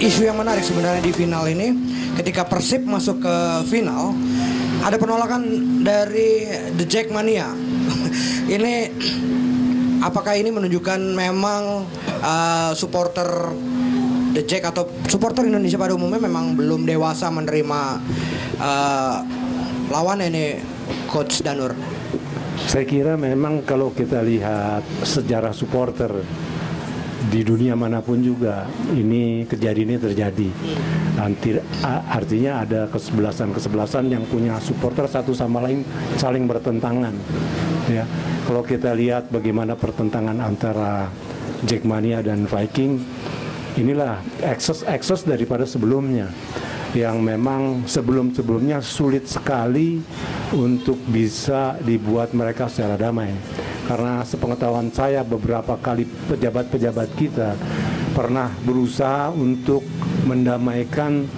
isu yang menarik sebenarnya di final ini, ketika Persib masuk ke final, ada penolakan dari The Jackmania. Ini apakah ini menunjukkan memang supporter The Jack atau supporter Indonesia pada umumnya memang belum dewasa menerima lawan ini, Coach Danur? Saya kira memang kalau kita lihat sejarah supporter di dunia manapun juga ini kejadian ini terjadi. Artinya ada kesebelasan yang punya supporter satu sama lain saling bertentangan. Ya, kalau kita lihat bagaimana pertentangan antara Jackmania dan Viking, inilah ekses daripada sebelumnya, yang memang sebelumnya sulit sekali untuk bisa dibuat mereka secara damai. Karena sepengetahuan saya beberapa kali pejabat-pejabat kita pernah berusaha untuk mendamaikan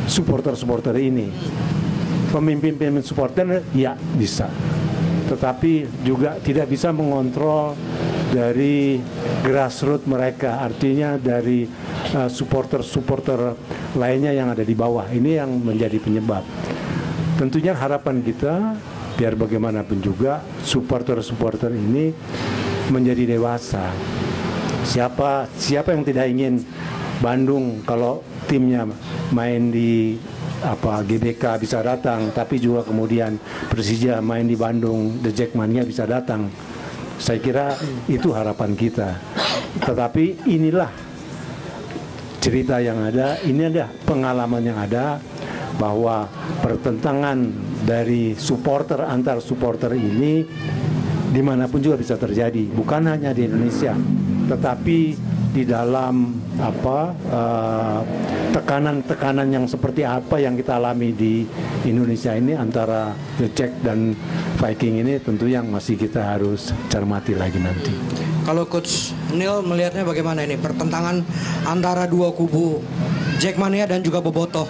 supporter-supporter ini. Pemimpin-pemimpin supporter ya bisa, tetapi juga tidak bisa mengontrol dari grassroots mereka, artinya dari supporter-supporter lainnya yang ada di bawah. Ini yang menjadi penyebab. Tentunya harapan kita biar bagaimanapun juga supporter-supporter ini menjadi dewasa. Siapa yang tidak ingin Bandung kalau timnya main di GBK bisa datang, tapi juga kemudian Persija main di Bandung, The Jackmania bisa datang. Saya kira itu harapan kita. Tetapi inilah cerita yang ada, ini ada pengalaman yang ada, bahwa pertentangan dari supporter antar supporter ini dimanapun juga bisa terjadi, bukan hanya di Indonesia, tetapi di dalam tekanan-tekanan yang seperti apa yang kita alami di Indonesia ini antara The Jack dan Viking ini tentu yang masih kita harus cermati lagi nanti. Kalau Coach Neil melihatnya bagaimana ini pertentangan antara dua kubu Jackmania dan juga Bobotoh?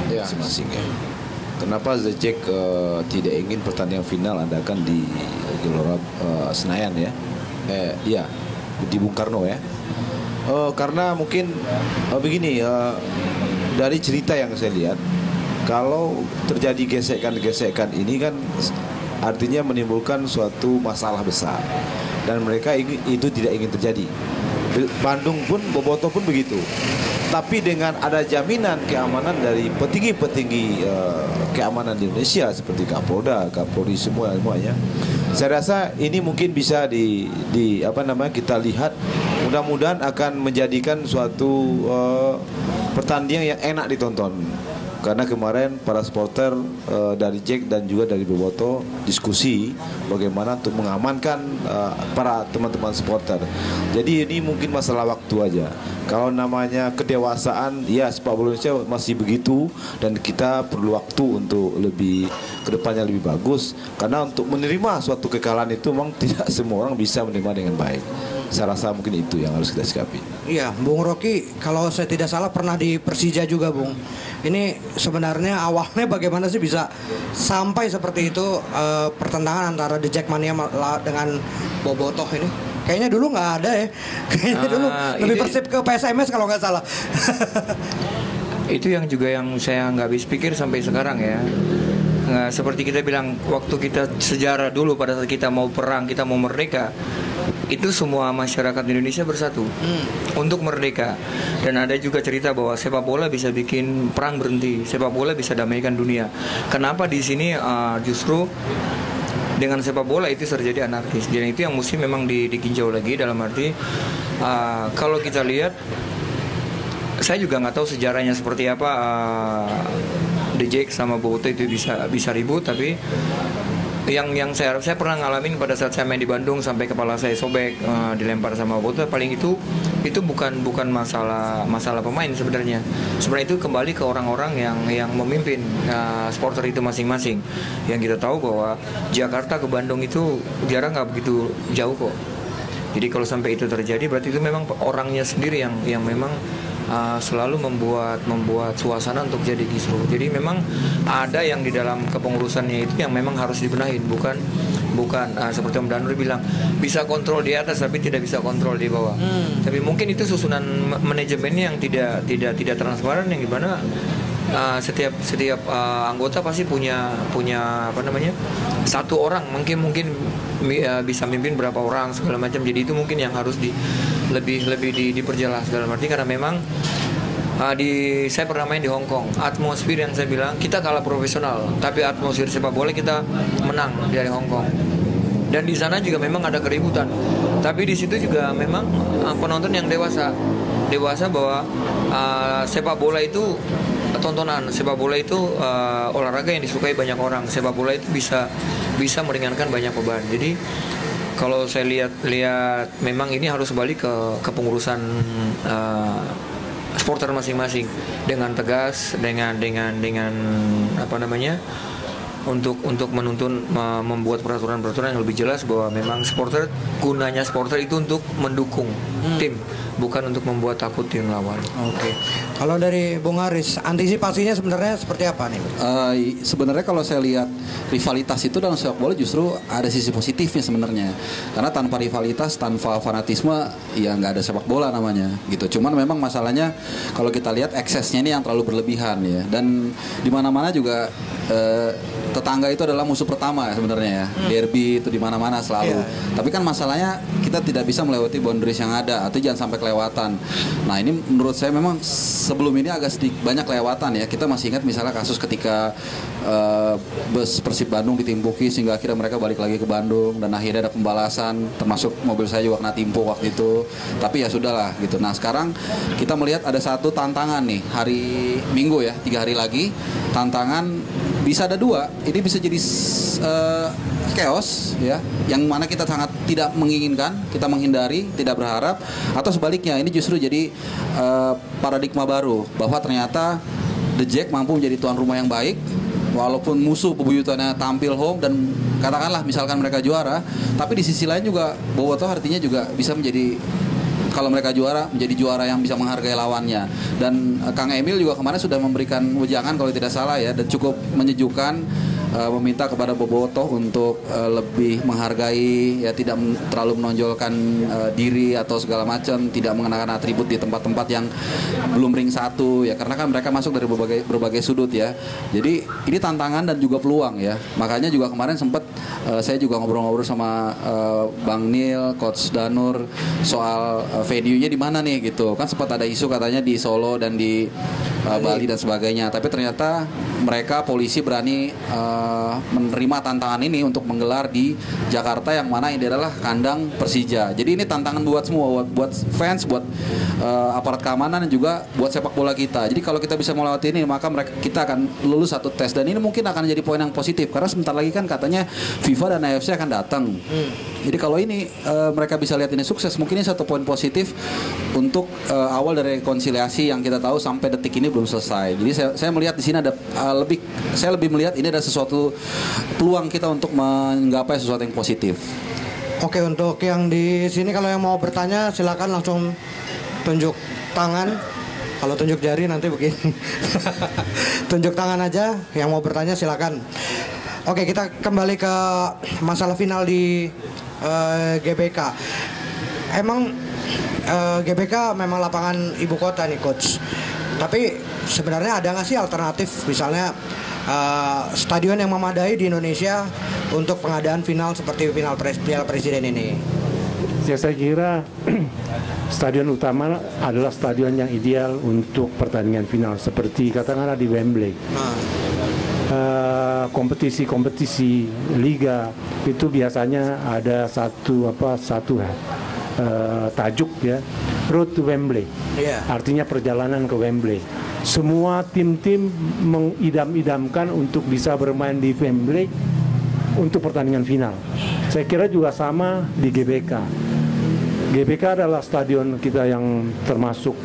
Ya, masing-masing ya. Kenapa The Jack tidak ingin pertandingan final adakan di Gelora Senayan ya? Iya, di Bung Karno ya. Karena mungkin begini, dari cerita yang saya lihat, kalau terjadi gesekan-gesekan ini kan artinya menimbulkan suatu masalah besar, dan mereka itu tidak ingin terjadi. Bandung pun, Bobotoh pun begitu. Tapi dengan ada jaminan keamanan dari petinggi-petinggi keamanan di Indonesia seperti Kapolda, Kapolri semuanya, saya rasa ini mungkin bisa kita lihat, mudah-mudahan akan menjadikan suatu pertandingan yang enak ditonton. Karena kemarin para supporter dari Jack dan juga dari Bobotoh diskusi bagaimana untuk mengamankan para teman-teman supporter. Jadi ini mungkin masalah waktu aja. Kalau namanya kedewasaan, ya sepak bola Indonesia masih begitu, dan kita perlu waktu untuk lebih kedepannya lebih bagus. Karena untuk menerima suatu kekalahan itu memang tidak semua orang bisa menerima dengan baik. Saya rasa mungkin itu yang harus kita sikapi. Iya, Bung Rocky, kalau saya tidak salah pernah di Persija juga, Bung. Ini sebenarnya awalnya bagaimana sih bisa sampai seperti itu pertentangan antara The Jackmania dengan Bobotoh ini? Kayaknya dulu nggak ada ya. Kayaknya dulu lebih Persib ke PSMS kalau nggak salah. Itu yang juga yang saya nggak habis pikir sampai sekarang ya. Nah, seperti kita bilang, waktu kita sejarah dulu pada saat kita mau perang, kita mau merdeka, itu semua masyarakat Indonesia bersatu untuk merdeka. Dan ada juga cerita bahwa sepak bola bisa bikin perang berhenti, sepak bola bisa damaikan dunia. Kenapa di sini justru dengan sepak bola itu terjadi anarkis? Dan itu yang mesti memang dikinjau lagi, dalam arti kalau kita lihat, saya juga nggak tahu sejarahnya seperti apa. The Jack sama Bobotoh itu bisa ribut, tapi yang saya pernah ngalamin pada saat saya main di Bandung sampai kepala saya sobek, dilempar sama Bobotoh, paling itu bukan masalah pemain sebenarnya. Sebenarnya itu kembali ke orang-orang yang memimpin supporter itu masing-masing. Yang kita tahu bahwa Jakarta ke Bandung itu jarak nggak begitu jauh kok. Jadi kalau sampai itu terjadi, berarti itu memang orangnya sendiri yang memang selalu membuat suasana untuk jadi kisruh. Jadi memang ada yang di dalam kepengurusannya itu yang memang harus dibenahin, bukan bukan seperti Om Danur bilang bisa kontrol di atas tapi tidak bisa kontrol di bawah. Tapi mungkin itu susunan manajemennya yang tidak transparan, yang gimana setiap anggota pasti punya apa namanya, satu orang mungkin bisa mimpin berapa orang segala macam. Jadi itu mungkin yang harus lebih diperjelas dalam arti, karena memang saya pernah main di Hong Kong, atmosfer yang saya bilang kita kalah profesional, tapi atmosfer sepak bola kita menang dari Hong Kong. Dan di sana juga memang ada keributan, tapi di situ juga memang penonton yang dewasa bahwa sepak bola itu tontonan, sepak bola itu olahraga yang disukai banyak orang, sepak bola itu bisa meringankan banyak beban. Jadi kalau saya lihat memang ini harus balik ke pengurusan supporter masing-masing dengan tegas, dengan apa namanya, untuk menuntun, membuat peraturan yang lebih jelas bahwa memang gunanya supporter itu untuk mendukung tim, bukan untuk membuat takut tim lawan. Oke. Kalau dari Bung Haris, antisipasinya sebenarnya seperti apa nih? Sebenarnya kalau saya lihat rivalitas itu dalam sepak bola justru ada sisi positifnya sebenarnya. Karena tanpa rivalitas, tanpa fanatisme, ya nggak ada sepak bola namanya gitu. Cuman memang masalahnya kalau kita lihat eksesnya ini yang terlalu berlebihan ya. Dan di mana-mana juga tetangga itu adalah musuh pertama sebenarnya ya. Derby itu di mana-mana selalu. Tapi kan masalahnya kita tidak bisa melewati boundaries yang ada, atau jangan sampai kelewatan. Nah, ini menurut saya memang sebelum ini agak sedikit banyak kelewatan ya. Kita masih ingat misalnya kasus ketika bus Persib Bandung ditimpuki sehingga akhirnya mereka balik lagi ke Bandung, dan akhirnya ada pembalasan, termasuk mobil saya juga kena timpuk waktu itu. Tapi ya sudahlah gitu. Nah, sekarang kita melihat ada satu tantangan nih hari Minggu ya, 3 hari lagi. Tantangan bisa ada 2. Ini bisa jadi chaos ya, yang mana kita sangat tidak menginginkan, kita menghindari, tidak berharap, atau sebaliknya ini justru jadi paradigma baru bahwa ternyata The Jack mampu menjadi tuan rumah yang baik walaupun musuh bebuyutannya tampil home dan katakanlah misalkan mereka juara, tapi di sisi lain juga Bobotoh artinya juga bisa menjadi, kalau mereka juara, menjadi juara yang bisa menghargai lawannya. Dan Kang Emil juga kemarin sudah memberikan wejangan kalau tidak salah ya, dan cukup menyejukkan, meminta kepada Bobotoh untuk lebih menghargai ya, tidak terlalu menonjolkan diri atau segala macam, tidak mengenakan atribut di tempat-tempat yang belum ring 1 ya, karena kan mereka masuk dari berbagai sudut ya. Jadi ini tantangan dan juga peluang ya. Makanya juga kemarin sempat saya juga ngobrol-ngobrol sama Bang Nil, Coach Danur soal venue-nya di mana nih gitu. Kan sempat ada isu katanya di Solo dan di Bali dan sebagainya. Tapi ternyata mereka polisi berani menerima tantangan ini untuk menggelar di Jakarta, yang mana ini adalah kandang Persija. Jadi ini tantangan buat semua, buat fans, buat aparat keamanan, dan juga buat sepak bola kita. Jadi kalau kita bisa melewati ini, maka kita akan lulus satu tes, dan ini mungkin akan jadi poin yang positif karena sebentar lagi kan katanya FIFA dan AFC akan datang. Jadi kalau ini mereka bisa lihat ini sukses, mungkin ini satu poin positif untuk awal dari rekonsiliasi yang kita tahu sampai detik ini belum selesai. Jadi saya melihat di sini ada saya lebih melihat ini ada sesuatu peluang kita untuk menggapai sesuatu yang positif. Oke, untuk yang di sini kalau yang mau bertanya silakan langsung tunjuk tangan. Kalau tunjuk jari nanti begini. Tunjuk tangan aja, yang mau bertanya silakan. Oke, kita kembali ke masalah final di GBK. Emang GBK memang lapangan ibu kota nih coach. Tapi sebenarnya ada nggak sih alternatif, misalnya stadion yang memadai di Indonesia untuk pengadaan final seperti final Piala Presiden ini? Ya, saya kira stadion utama adalah stadion yang ideal untuk pertandingan final seperti katakanlah di Wembley. Kompetisi liga itu biasanya ada satu tajuk ya, Road to Wembley. Artinya perjalanan ke Wembley. Semua tim-tim mengidam-idamkan untuk bisa bermain di Wembley untuk pertandingan final. Saya kira juga sama di GBK. GBK adalah stadion kita yang termasuk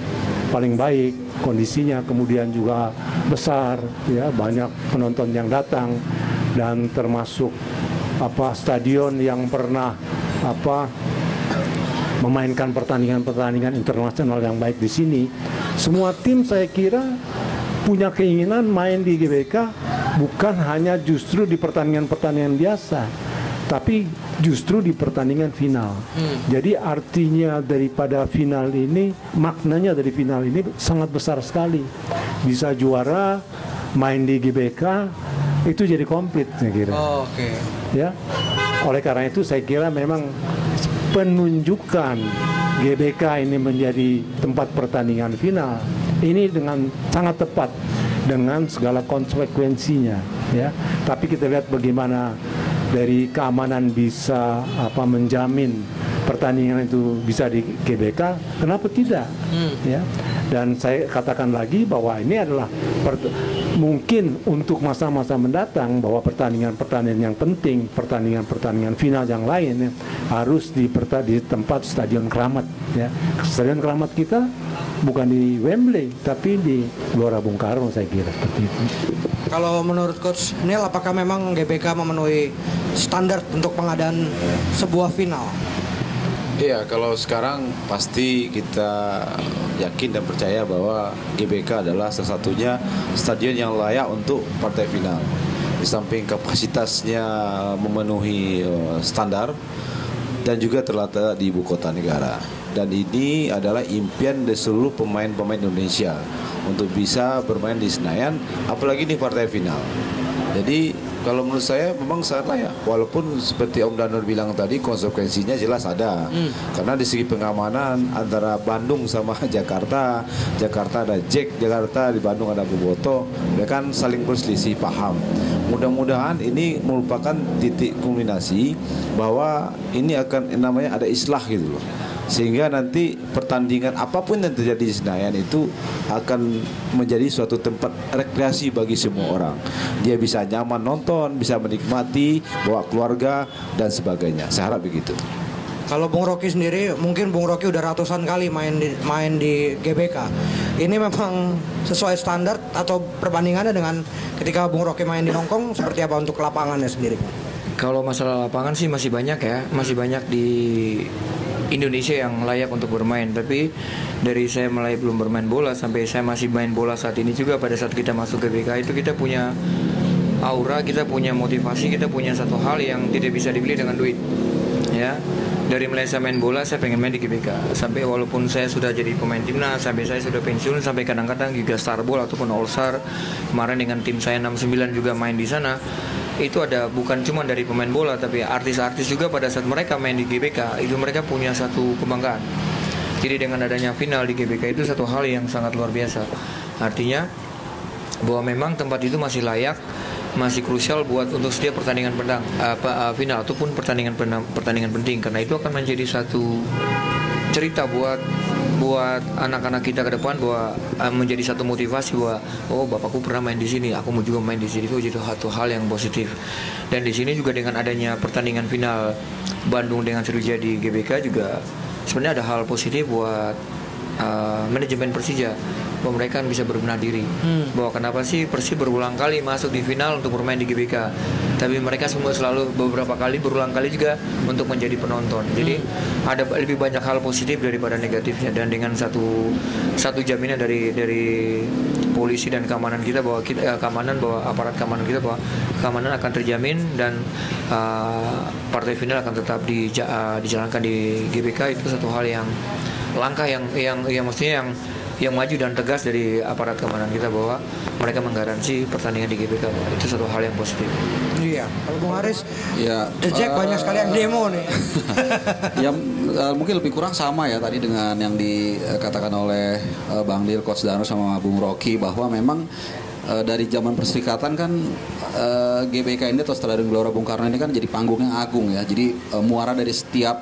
paling baik kondisinya, kemudian juga besar ya, banyak penonton yang datang, dan termasuk stadion yang pernah memainkan pertandingan internasional yang baik di sini. Semua tim saya kira punya keinginan main di GBK, bukan hanya justru di pertandingan-pertandingan biasa, tapi justru di pertandingan final. Jadi artinya daripada final ini, maknanya dari final ini sangat besar sekali. Bisa juara, main di GBK, itu jadi komplit saya kira. Oke. Ya, oleh karena itu saya kira memang penunjukan GBK ini menjadi tempat pertandingan final ini dengan sangat tepat dengan segala konsekuensinya, ya. Tapi kita lihat bagaimana dari keamanan bisa menjamin pertandingan itu bisa di GBK, kenapa tidak? Ya. Dan saya katakan lagi bahwa ini adalah mungkin untuk masa-masa mendatang bahwa pertandingan-pertandingan yang penting, pertandingan-pertandingan final yang lain harus di tempat Stadion Keramat. Ya. Stadion Keramat kita bukan di Wembley, tapi di Gelora Bung Karno saya kira seperti itu. Kalau menurut Coach Neil, apakah memang GBK memenuhi standar untuk pengadaan sebuah final? Iya, kalau sekarang pasti kita yakin dan percaya bahwa GBK adalah salah satunya stadion yang layak untuk partai final. Di samping kapasitasnya memenuhi standar dan juga terletak di ibu kota negara. Dan ini adalah impian dari seluruh pemain-pemain Indonesia untuk bisa bermain di Senayan, apalagi di partai final. Jadi kalau menurut saya memang sangat layak. Walaupun seperti Om Danur bilang tadi konsekuensinya jelas ada. Karena di segi pengamanan antara Bandung sama Jakarta, Jakarta ada Jack, Jakarta di Bandung ada Boboto, mereka kan saling berselisih paham. Mudah-mudahan ini merupakan titik kulminasi bahwa ini akan namanya ada islah gitu loh. Sehingga nanti pertandingan apapun yang terjadi di Senayan itu akan menjadi suatu tempat rekreasi bagi semua orang. Dia bisa nyaman nonton, bisa menikmati, bawa keluarga dan sebagainya. Saya harap begitu. Kalau Bung Rocky sendiri, mungkin Bung Rocky udah ratusan kali main di GBK. Ini memang sesuai standar atau perbandingannya dengan ketika Bung Rocky main di Hongkong seperti apa untuk lapangannya sendiri? Kalau masalah lapangan sih masih banyak ya, masih banyak di Indonesia yang layak untuk bermain. Tapi dari saya mulai belum bermain bola sampai saya masih main bola saat ini juga, pada saat kita masuk ke GBK itu kita punya aura, kita punya motivasi, kita punya satu hal yang tidak bisa dibeli dengan duit. Ya, dari mulai saya main bola saya pengen main di GBK. Sampai walaupun saya sudah jadi pemain timnas, sampai saya sudah pensiun, sampai kadang-kadang juga Star Bowl ataupun All Star. Kemarin dengan tim saya 69 juga main di sana. Itu ada bukan cuma dari pemain bola, tapi artis-artis juga pada saat mereka main di GBK itu mereka punya satu kebanggaan. Jadi dengan adanya final di GBK itu satu hal yang sangat luar biasa. Artinya bahwa memang tempat itu masih layak, masih krusial buat untuk setiap pertandingan final ataupun pertandingan penting, karena itu akan menjadi satu cerita buat anak-anak kita ke depan, bahwa menjadi satu motivasi bahwa oh bapakku pernah main di sini, aku mau juga main di sini. Itu jadi satu hal yang positif. Dan di sini juga dengan adanya pertandingan final Bandung dengan Sriwijaya di GBK juga sebenarnya ada hal positif buat manajemen Persija, bahwa mereka bisa berbenah diri bahwa kenapa sih Persib berulang kali masuk di final untuk bermain di GBK, tapi mereka semua selalu berulang kali juga untuk menjadi penonton. Jadi ada lebih banyak hal positif daripada negatifnya. Dan dengan satu jaminan dari polisi dan keamanan kita bahwa aparat keamanan kita bahwa keamanan akan terjamin dan partai final akan tetap dijalankan di GBK, itu satu hal yang langkah yang maksudnya yang maju dan tegas dari aparat keamanan kita bahwa mereka menggaransi pertandingan di GBK. Itu satu hal yang positif. Iya, kalau Bung Haris, ya, The Jack banyak sekali yang demo nih. Ya mungkin lebih kurang sama ya tadi dengan yang dikatakan oleh Bang Dil, Coach Dano sama Bung Rocky, bahwa memang dari zaman Perserikatan kan GBK ini atau Stadion Gelora Bung Karno ini kan jadi panggung yang agung ya. Jadi muara dari setiap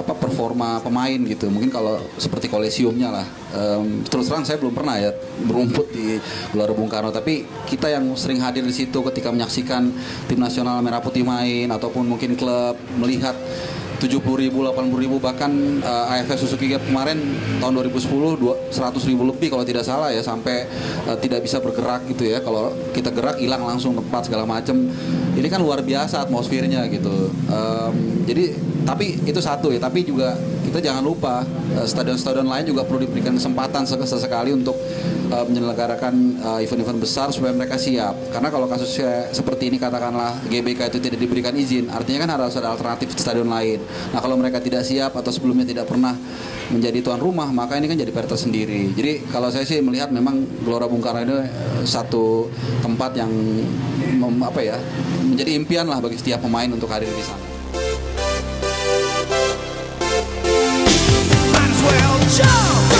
performa pemain gitu. Mungkin kalau seperti kolesiumnya lah. Terus terang saya belum pernah ya berumput di Gelora Bung Karno, tapi kita yang sering hadir di situ ketika menyaksikan tim nasional Merah Putih main ataupun mungkin klub melihat 70.000, 80.000, bahkan AFF Suzuki Cup kemarin tahun 2010 100.000 lebih kalau tidak salah ya, sampai tidak bisa bergerak gitu ya. Kalau kita gerak hilang langsung tempat segala macam. Ini kan luar biasa atmosfernya gitu. Jadi Tapi itu satu ya, tapi juga kita jangan lupa stadion-stadion lain juga perlu diberikan kesempatan sesekali untuk menyelenggarakan event-event besar supaya mereka siap. Karena kalau kasusnya seperti ini, katakanlah GBK itu tidak diberikan izin, artinya kan harus ada alternatif stadion lain. Nah kalau mereka tidak siap atau sebelumnya tidak pernah menjadi tuan rumah, maka ini kan jadi PR tersendiri. Jadi kalau saya sih melihat memang Gelora Bung Karno ini satu tempat yang menjadi impian lah bagi setiap pemain untuk hadir di sana. Might as well jump.